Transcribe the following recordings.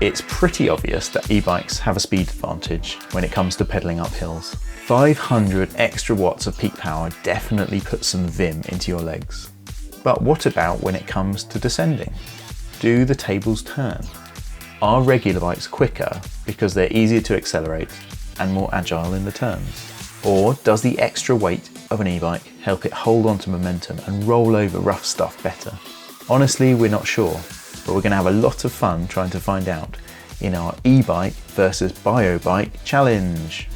It's pretty obvious that e-bikes have a speed advantage when it comes to pedaling up hills. 500 extra watts of peak power definitely puts some vim into your legs. But what about when it comes to descending? Do the tables turn? Are regular bikes quicker because they're easier to accelerate and more agile in the turns? Or does the extra weight of an e-bike help it hold on to momentum and roll over rough stuff better? Honestly, we're not sure, but we're going to have a lot of fun trying to find out in our e-bike versus bio-bike challenge.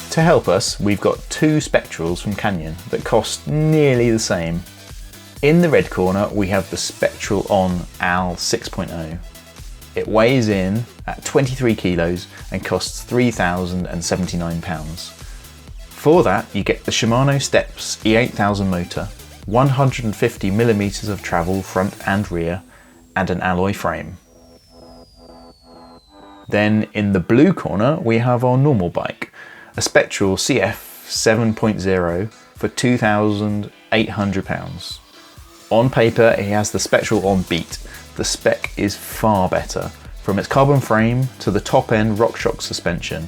To help us, we've got two Spectrals from Canyon that cost nearly the same. In the red corner, we have the Spectral On Al 6.0. It weighs in at 23 kilos and costs £3,079. For that, you get the Shimano Steps E8000 motor, 150 millimeters of travel front and rear, and an alloy frame. Then in the blue corner, we have our normal bike, a Spectral CF 7.0 for £2,800. On paper, it has the Spectral On Beat. The spec is far better, from its carbon frame to the top-end RockShox suspension,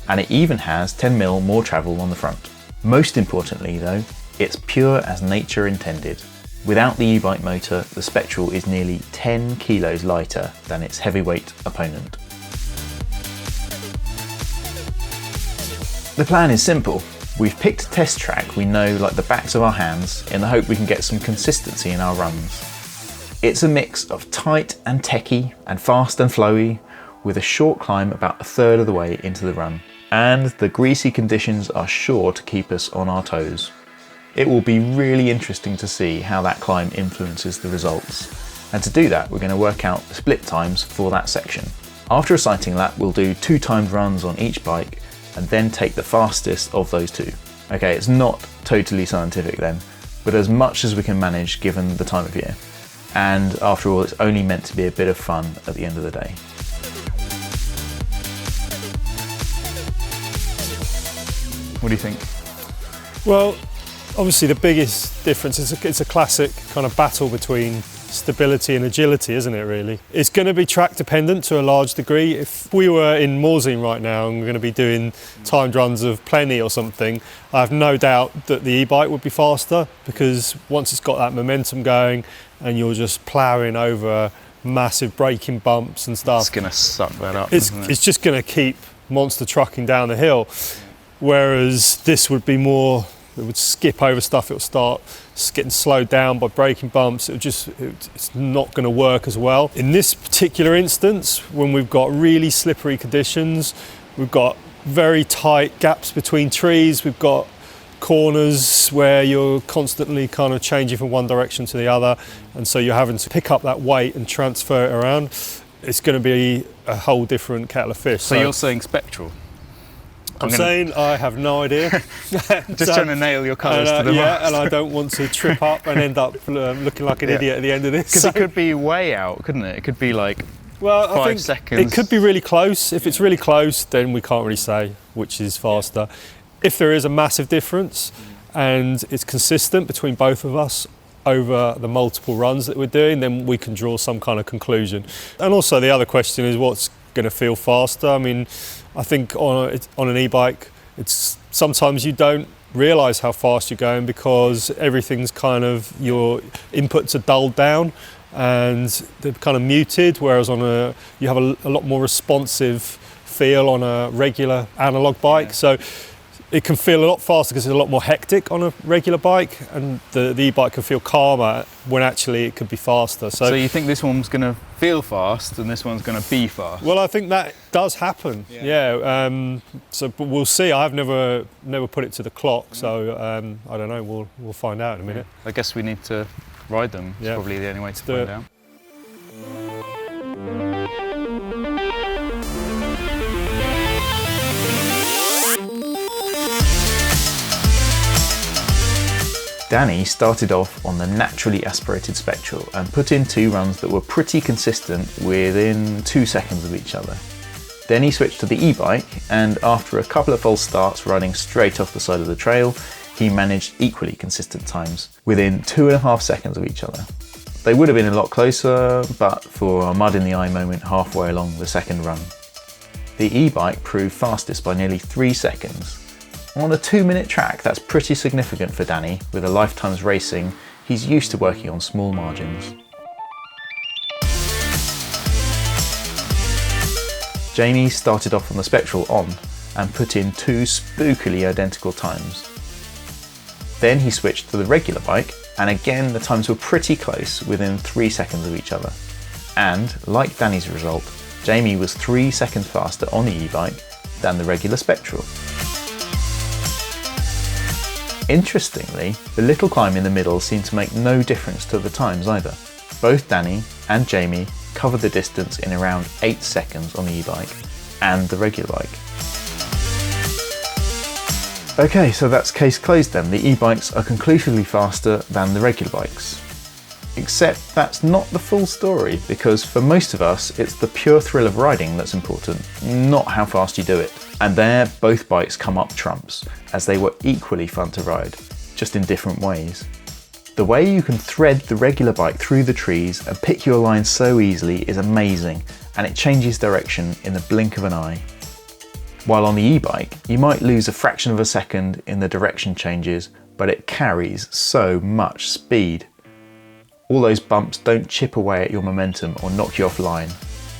and it even has 10mm more travel on the front. Most importantly though, it's pure as nature intended. Without the e-bike motor, the Spectral is nearly 10 kilos lighter than its heavyweight opponent. The plan is simple. We've picked a test track we know like the backs of our hands in the hope we can get some consistency in our runs. It's a mix of tight and techy and fast and flowy, with a short climb about a third of the way into the run. And the greasy conditions are sure to keep us on our toes. It will be really interesting to see how that climb influences the results. And to do that, we're going to work out the split times for that section. After a sighting lap, we'll do 2 timed runs on each bike and then take the fastest of those 2. Okay, it's not totally scientific then, but as much as we can manage given the time of year. And after all, it's only meant to be a bit of fun at the end of the day. What do you think? Well, obviously the biggest difference is it's a classic kind of battle between stability and agility, isn't it really? It's going to be track dependent to a large degree. If we were in Morzine right now and we're going to be doing timed runs of Plenty or something, I have no doubt that the e-bike would be faster, because once it's got that momentum going and you're just ploughing over massive braking bumps and stuff, it's going to suck that up, isn't it? It's just going to keep monster trucking down the hill. Whereas this would be more, it would skip over stuff, it will start getting slowed down by braking bumps, it's not going to work as well. In this particular instance, when we've got really slippery conditions, we've got very tight gaps between trees, we've got corners where you're constantly kind of changing from one direction to the other, and so you're having to pick up that weight and transfer it around. It's going to be a whole different kettle of fish. So you're saying Spectral? I'm saying I have no idea. Just trying to nail your colours to the mast. And I don't want to trip up and end up looking like an idiot at the end of this. Because it could be way out, couldn't it? It could be like 5 seconds. It could be really close. If it's really close, then we can't really say which is faster. If there is a massive difference and it's consistent between both of us over the multiple runs that we're doing, then we can draw some kind of conclusion. And also the other question is what's going to feel faster. I mean, I think on an e-bike, it's sometimes you don't realise how fast you're going because everything's kind of, your inputs are dulled down and they're kind of muted, whereas you have a lot more responsive feel on a regular analogue bike. So it can feel a lot faster because it's a lot more hectic on a regular bike, and the e-bike can feel calmer when actually it could be faster. So you think this one's going to feel fast and this one's going to be fast? Well, I think that does happen. Yeah. But we'll see. I've never put it to the clock, so I don't know. We'll find out in a minute. I guess we need to ride them. It's probably the only way to find out. Danny started off on the naturally aspirated Spectral and put in 2 runs that were pretty consistent within 2 seconds of each other. Then he switched to the e-bike, and after a couple of false starts riding straight off the side of the trail, he managed equally consistent times within 2.5 seconds of each other. They would have been a lot closer, but for a mud in the eye moment halfway along the second run. The e-bike proved fastest by nearly 3 seconds. On a 2-minute track, that's pretty significant for Danny. With a lifetime's racing, he's used to working on small margins. Jamie started off on the Spectral on and put in 2 spookily identical times. Then he switched to the regular bike, and again the times were pretty close, within 3 seconds of each other. And, like Danny's result, Jamie was 3 seconds faster on the e-bike than the regular Spectral. Interestingly, the little climb in the middle seemed to make no difference to the times either. Both Danny and Jamie covered the distance in around 8 seconds on the e-bike and the regular bike. Okay, so that's case closed then. The e-bikes are conclusively faster than the regular bikes. Except that's not the full story, because for most of us, it's the pure thrill of riding that's important, not how fast you do it. And there, both bikes come up trumps, as they were equally fun to ride, just in different ways. The way you can thread the regular bike through the trees and pick your line so easily is amazing, and it changes direction in the blink of an eye. While on the e-bike, you might lose a fraction of a second in the direction changes, but it carries so much speed. All those bumps don't chip away at your momentum or knock you offline,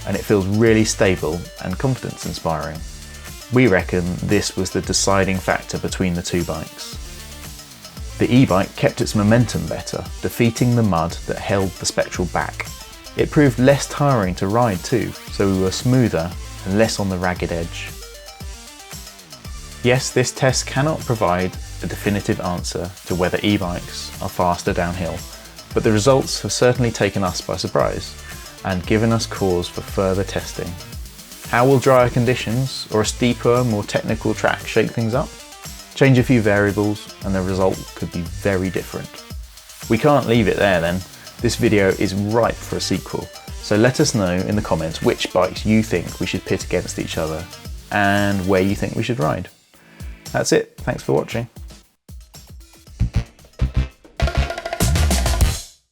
and it feels really stable and confidence inspiring. We reckon this was the deciding factor between the two bikes. The e-bike kept its momentum better, defeating the mud that held the Spectral back. It proved less tiring to ride too, so we were smoother and less on the ragged edge. Yes, this test cannot provide a definitive answer to whether e-bikes are faster downhill, but the results have certainly taken us by surprise and given us cause for further testing. How will drier conditions or a steeper, more technical track shake things up? Change a few variables and the result could be very different. We can't leave it there then. This video is ripe for a sequel, so let us know in the comments which bikes you think we should pit against each other and where you think we should ride. That's it, thanks for watching.